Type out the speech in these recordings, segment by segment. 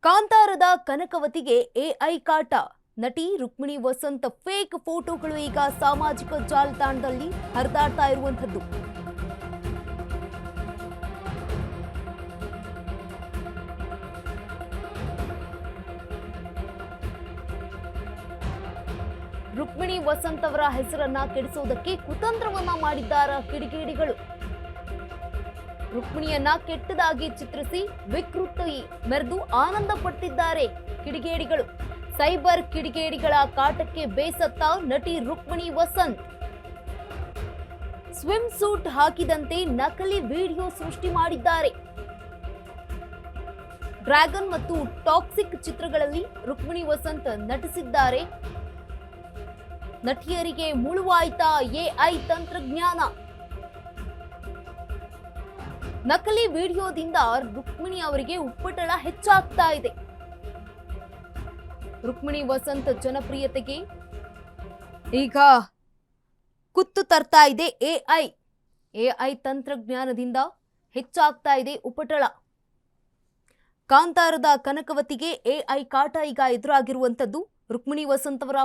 ಕಾಂತಾರದ ಕನಕವತಿಗೆ AI ಕಾಟ. ನಟಿ Rukmini Vasant fake ಫೋಟೋಗಳು ಈಗ ಸಾಮಾಜಿಕ ಜಾಲತಾಣದಲ್ಲಿ ಹರಿದಾಡ್ತಾ ಇರುವಂತದ್ದು. ರುಕ್ಮಿಣಿ ವಸಂತ್ ಅವರ ಹೆಸರನ್ನ ಕೆಡಿಸೋದಕ್ಕೆ ಕುತಂತ್ರವನ್ನ ಮಾಡಿದ್ದಾರೆ ಕಿಡಿಗೇಡಿಗಳು. ರುಕ್ಮಿಣಿಯನ್ನ ಕೆಟ್ಟದಾಗಿ ಚಿತ್ರಿಸಿ ವಿಕೃತಿ ಮೆರೆದು ಆನಂದ ಪಟ್ಟಿದ್ದಾರೆ ಕಿಡಿಗೇಡಿಗಳು. ಸೈಬರ್ ಕಿಡಿಗೇಡಿಗಳ ಕಾಟಕ್ಕೆ ಬೇಸತ್ತ ನಟಿ ರುಕ್ಮಿಣಿ ವಸಂತ್ ಸ್ವಿಮ್ ಸೂಟ್ ಹಾಕಿದಂತೆ ನಕಲಿ ವಿಡಿಯೋ ಸೃಷ್ಟಿ ಮಾಡಿದ್ದಾರೆ. ಡ್ರ್ಯಾಗನ್ ಮತ್ತು ಟಾಕ್ಸಿಕ್ ಚಿತ್ರಗಳಲ್ಲಿ ರುಕ್ಮಿಣಿ ವಸಂತ್ ನಟಿಸಿದ್ದಾರೆ. ನಟಿಯರಿಗೆ ಮುಳುವಾಯ್ತಾ ಎಐ ತಂತ್ರಜ್ಞಾನ. ನಕಲಿ ವಿಡಿಯೋದಿಂದ ರುಕ್ಮಿಣಿ ಅವರಿಗೆ ಉಪ್ಪಟಳ ಹೆಚ್ಚಾಗ್ತಾ ಇದೆ. ರುಕ್ಮಿಣಿ ವಸಂತ್ ಜನಪ್ರಿಯತೆಗೆ ಈಗ ಕುತ್ತು ತರ್ತಾ ಇದೆ ಎಐ ತಂತ್ರಜ್ಞಾನದಿಂದ ಹೆಚ್ಚಾಗ್ತಾ ಇದೆ ಉಪಟಳ. ಕಾಂತಾರದ ಕನಕವತಿಗೆ ಎಐ ಕಾಟ ಈಗ ಎದುರಾಗಿರುವಂತದ್ದು. ರುಕ್ಮಿಣಿ ವಸಂತ್ ಅವರ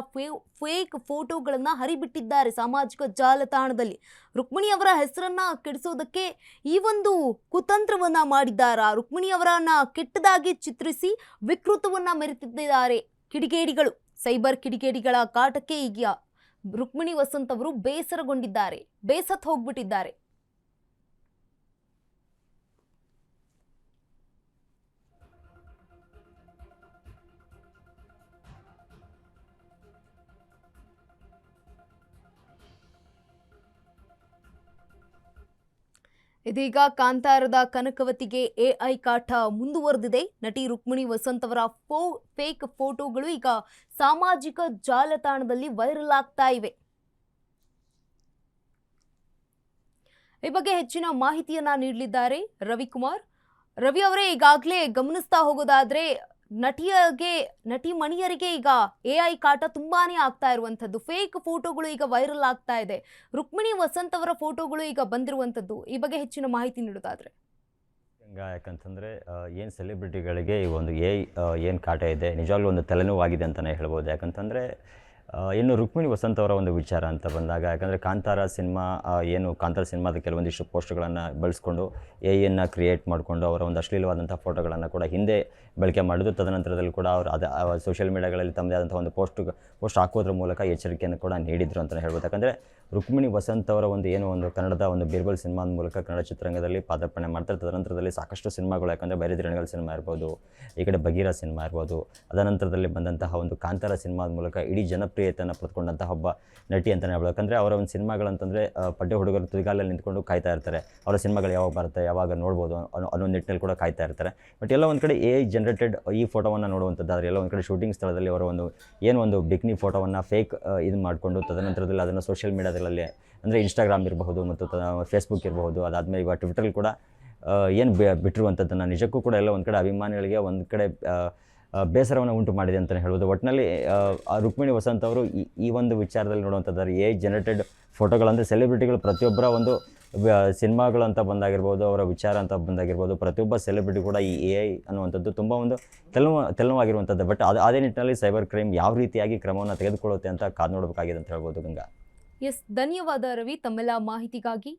ಫೇಕ್ ಫೋಟೋಗಳನ್ನ ಹರಿಬಿಟ್ಟಿದ್ದಾರೆ ಸಾಮಾಜಿಕ ಜಾಲತಾಣದಲ್ಲಿ. ರುಕ್ಮಿಣಿ ಅವರ ಹೆಸರನ್ನ ಕೆಡಿಸೋದಕ್ಕೆ ಈ ಒಂದು ಕುತಂತ್ರವನ್ನ ಮಾಡಿದ್ದಾರೆ. ರುಕ್ಮಿಣಿ ಅವರನ್ನ ಕೆಟ್ಟದಾಗಿ ಚಿತ್ರಿಸಿ ವಿಕೃತವನ್ನ ಮೆರೆತಿದ್ದಾರೆ ಕಿಡಿಗೇಡಿಗಳು. ಸೈಬರ್ ಕಿಡಿಗೇಡಿಗಳ ಕಾಟಕ್ಕೆ ಈಗ ರುಕ್ಮಿಣಿ ವಸಂತ್ ಅವರು ಬೇಸರಗೊಂಡಿದ್ದಾರೆ, ಬೇಸತ್ತು ಹೋಗ್ಬಿಟ್ಟಿದ್ದಾರೆ. ಇದೀಗ ಕಾಂತಾರದ ಕನಕವತಿಗೆ ಎಐ ಕಾಟ ಮುಂದುವರೆದಿದೆ. ನಟಿ ರುಕ್ಮಿಣಿ ವಸಂತ್ ಅವರ ಫೇಕ್ ಫೋಟೋಗಳು ಈಗ ಸಾಮಾಜಿಕ ಜಾಲತಾಣದಲ್ಲಿ ವೈರಲ್ ಆಗ್ತಾ ಇವೆ. ಈ ಬಗ್ಗೆ ಹೆಚ್ಚಿನ ಮಾಹಿತಿಯನ್ನ ನೀಡಲಿದ್ದಾರೆ ರವಿಕುಮಾರ್. ರವಿ ಅವರೇ, ಈಗಾಗಲೇ ಗಮನಿಸ್ತಾ ಹೋಗೋದಾದ್ರೆ ನಟಿ ಮಣಿಯರಿಗೆ ಈಗ ಎಐ ಕಾಟ ತುಂಬಾನೇ ಆಗ್ತಾ ಇರುವಂತದ್ದು. ಫೇಕ್ ಫೋಟೋಗಳು ಈಗ ವೈರಲ್ ಆಗ್ತಾ ಇದೆ. ರುಕ್ಮಿಣಿ ವಸಂತ್ ಅವರ ಫೋಟೋಗಳು ಈಗ ಬಂದಿರುವಂತದ್ದು. ಈ ಬಗ್ಗೆ ಹೆಚ್ಚಿನ ಮಾಹಿತಿ ನೀಡೋದಾದ್ರೆ ಯಾಕಂತಂದರೆ ಏನು ಸೆಲೆಬ್ರಿಟಿಗಳಿಗೆ ಈ ಒಂದು ಏನು ಕಾಟ ಇದೆ, ನಿಜವಾಗ್ಲೂ ಒಂದು ತಲೆನೋವಾಗಿದೆ ಅಂತಲೇ ಹೇಳ್ಬೋದು. ಯಾಕಂತಂದರೆ ಇನ್ನು ರುಕ್ಮಿಣಿ ವಸಂತ್ ಅವರ ಒಂದು ವಿಚಾರ ಅಂತ ಬಂದಾಗ, ಯಾಕಂದರೆ ಕಾಂತಾರ ಸಿನಿಮಾದ ಕೆಲವೊಂದಿಷ್ಟು ಪೋಸ್ಟ್ಗಳನ್ನು ಬಳಸ್ಕೊಂಡು ಎಐಯನ್ನು ಕ್ರಿಯೇಟ್ ಮಾಡಿಕೊಂಡು ಅವರ ಒಂದು ಅಶ್ಲೀಲವಾದಂಥ ಫೋಟೋಗಳನ್ನು ಕೂಡ ಹಿಂದೆ ಬಳಕೆ ಮಾಡಿದ್ದು. ತದನಂತರದಲ್ಲಿ ಕೂಡ ಅವರು ಸೋಷಿಯಲ್ ಮೀಡಿಯಾಗಳಲ್ಲಿ ತಮ್ಮದೇ ಆದಂಥ ಒಂದು ಪೋಸ್ಟ್ ಹಾಕೋದ್ರ ಮೂಲಕ ಎಚ್ಚರಿಕೆಯನ್ನು ಕೂಡ ನೀಡಿದರು ಅಂತಲೇ ಹೇಳ್ಬೋದು. ಯಾಕಂದರೆ ರುಕ್ಮಿಣಿ ವಸಂತ್ ಅವರ ಒಂದು ಕನ್ನಡದ ಒಂದು ಬೀರ್ಬಲ್ ಸಿನಿಮಾದ ಮೂಲಕ ಕನ್ನಡ ಚಿತ್ರರಂಗದಲ್ಲಿ ಪಾದಾರ್ಪಣೆ ಮಾಡ್ತಾರೆ. ತದನಂತರದಲ್ಲಿ ಸಾಕಷ್ಟು ಸಿನಿಮಾಗಳು, ಯಾಕಂದರೆ ಬೈರದಿರಣಗಳ ಸಿನಿಮಾ ಇರ್ಬೋದು, ಈ ಕಡೆ ಬಗೀರ ಸಿನಿಮಾ ಇರ್ಬೋದು, ಅದನಂತರದಲ್ಲಿ ಬಂದಂತಹ ಒಂದು ಕಾಂತಾರ ಸಿನಿಮಾದ ಮೂಲಕ ಇಡೀ ಜನಪ್ರಿಯತೆಯನ್ನು ಪಡೆದುಕೊಂಡಂತಹ ಒಬ್ಬ ನಟಿ ಅಂತಲೇ ಹೇಳ್ಬೋದು. ಯಾಕಂದರೆ ಅವರ ಒಂದು ಸಿನಿಮಾಗಳಂತಂದರೆ ಪಡ್ಡೆ ಹುಡುಗರು ತುದಿಗಾಲಲ್ಲಿ ನಿಂತ್ಕೊಂಡು ಕಾಯ್ತಾ ಇರ್ತಾರೆ. ಅವರ ಸಿನಿಮಾಗಳು ಯಾವಾಗ ಬರುತ್ತೆ, ಯಾವಾಗ ನೋಡ್ಬೋದು ಅನ್ನೋ ನಿಟ್ಟಿನಲ್ಲಿ ಕೂಡ ಕಾಯ್ತಾ ಇರ್ತಾರೆ. ಬಟ್ ಎಲ್ಲ ಒಂದು ಕಡೆ ಎಐ ಜನರೇಟೆಡ್ ಈ ಫೋಟೋವನ್ನು ನೋಡುವಂಥದ್ದಾದರೆ, ಎಲ್ಲ ಒಂದು ಕಡೆ ಶೂಟಿಂಗ್ ಸ್ಥಳದಲ್ಲಿ ಅವರ ಒಂದು ಬಿಕ್ನಿ ಫೋಟೋವನ್ನು ಫೇಕ್ ಇದು ಮಾಡಿಕೊಂಡು ತದನಂತರದಲ್ಲಿ ಅದನ್ನು ಸೋಷಿಯಲ್ ಮೀಡಿಯಾದಲ್ಲಿ, ಅಂದರೆ ಇನ್ಸ್ಟಾಗ್ರಾಮ್ ಇರಬಹುದು ಮತ್ತು ಫೇಸ್ಬುಕ್ ಇರಬಹುದು, ಅದಾದಮೇಲೆ ಇವಾಗ ಟ್ವಿಟರ್ ಕೂಡ ಏನು ಬಿಟ್ಟಿರುವಂಥದ್ದನ್ನು ನಿಜಕ್ಕೂ ಕೂಡ ಎಲ್ಲ ಒಂದು ಕಡೆ ಅಭಿಮಾನಿಗಳಿಗೆ ಒಂದು ಕಡೆ ಬೇಸರವನ್ನು ಉಂಟು ಮಾಡಿದೆ ಅಂತಲೇ ಹೇಳ್ಬೋದು. ಒಟ್ಟಿನಲ್ಲಿ ರುಕ್ಮಿಣಿ ವಸಂತ್ ಅವರು ಈ ಒಂದು ವಿಚಾರದಲ್ಲಿ ನೋಡುವಂಥದ್ದಾರೆ ಎಐ ಜನರೇಟೆಡ್ ಫೋಟೋಗಳಂದರೆ ಸೆಲೆಬ್ರಿಟಿಗಳು ಪ್ರತಿಯೊಬ್ಬರ ಒಂದು ಸಿನಿಮಾಗಳು ಅಂತ ಬಂದಾಗಿರ್ಬೋದು, ಅವರ ವಿಚಾರ ಅಂತ ಬಂದಾಗಿರ್ಬೋದು, ಪ್ರತಿಯೊಬ್ಬ ಸೆಲೆಬ್ರಿಟಿ ಕೂಡ ಈ ಎಐ ಅನ್ನುವಂಥದ್ದು ತುಂಬ ಒಂದು ತೆಲುವಾಗಿರುವಂಥದ್ದು. ಬಟ್ ಅದೇ ನಿಟ್ಟಿನಲ್ಲಿ ಸೈಬರ್ ಕ್ರೈಮ್ ಯಾವ ರೀತಿಯಾಗಿ ಕ್ರಮವನ್ನು ತೆಗೆದುಕೊಳ್ಳುತ್ತೆ ಅಂತ ಕಾದು ನೋಡಬೇಕಾಗಿದೆ ಅಂತ ಹೇಳ್ಬೋದು. ಗಂಗಾ, ಎಸ್, ಧನ್ಯವಾದ ರವಿ ತಮ್ಮೆಲ್ಲ ಮಾಹಿತಿಗಾಗಿ.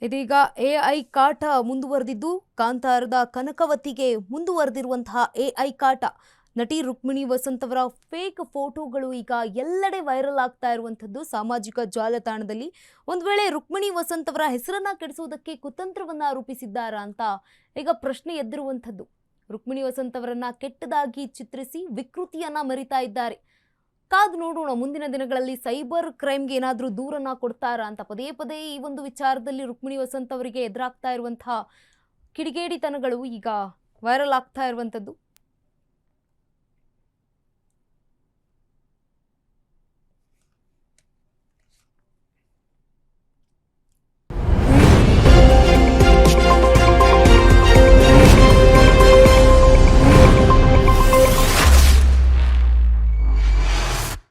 ಇದೀಗ ಎಐ ಕಾಟ ಮುಂದುವರೆದಿದ್ದು, ಕಾಂತಾರದ ಕನಕವತಿಗೆ ಮುಂದುವರೆದಿರುವಂತಹ ಎಐ ಕಾಟ. ನಟಿ ರುಕ್ಮಿಣಿ ವಸಂತ್ ಅವರ ಫೇಕ್ ಫೋಟೋಗಳು ಈಗ ಎಲ್ಲೆಡೆ ವೈರಲ್ ಆಗ್ತಾ ಇರುವಂಥದ್ದು ಸಾಮಾಜಿಕ ಜಾಲತಾಣದಲ್ಲಿ. ಒಂದು ವೇಳೆ ರುಕ್ಮಿಣಿ ವಸಂತ್ ಅವರ ಹೆಸರನ್ನ ಕೆಡಿಸುವುದಕ್ಕೆ ಕುತಂತ್ರವನ್ನ ರೂಪಿಸಿದ್ದಾರಾ ಅಂತ ಈಗ ಪ್ರಶ್ನೆ ಎದ್ದಿರುವಂಥದ್ದು. ರುಕ್ಮಿಣಿ ವಸಂತ್ ಅವರನ್ನ ಕೆಟ್ಟದಾಗಿ ಚಿತ್ರಿಸಿ ವಿಕೃತಿಯನ್ನ ಮೆರಿತಾ ಇದ್ದಾರೆ. ಕಾದು ನೋಡೋಣ, ಮುಂದಿನ ದಿನಗಳಲ್ಲಿ ಸೈಬರ್ ಕ್ರೈಮ್ಗೆ ಏನಾದರೂ ದೂರನ್ನ ಕೊಡ್ತಾರಾ ಅಂತ. ಪದೇ ಪದೇ ಈ ಒಂದು ವಿಚಾರದಲ್ಲಿ ರುಕ್ಮಿಣಿ ವಸಂತ್ ಅವರಿಗೆ ಎದುರಾಗ್ತಾ ಇರುವಂತಹ ಕಿಡಿಗೇಡಿತನಗಳು ಈಗ ವೈರಲ್ ಆಗ್ತಾ ಇರುವಂಥದ್ದು.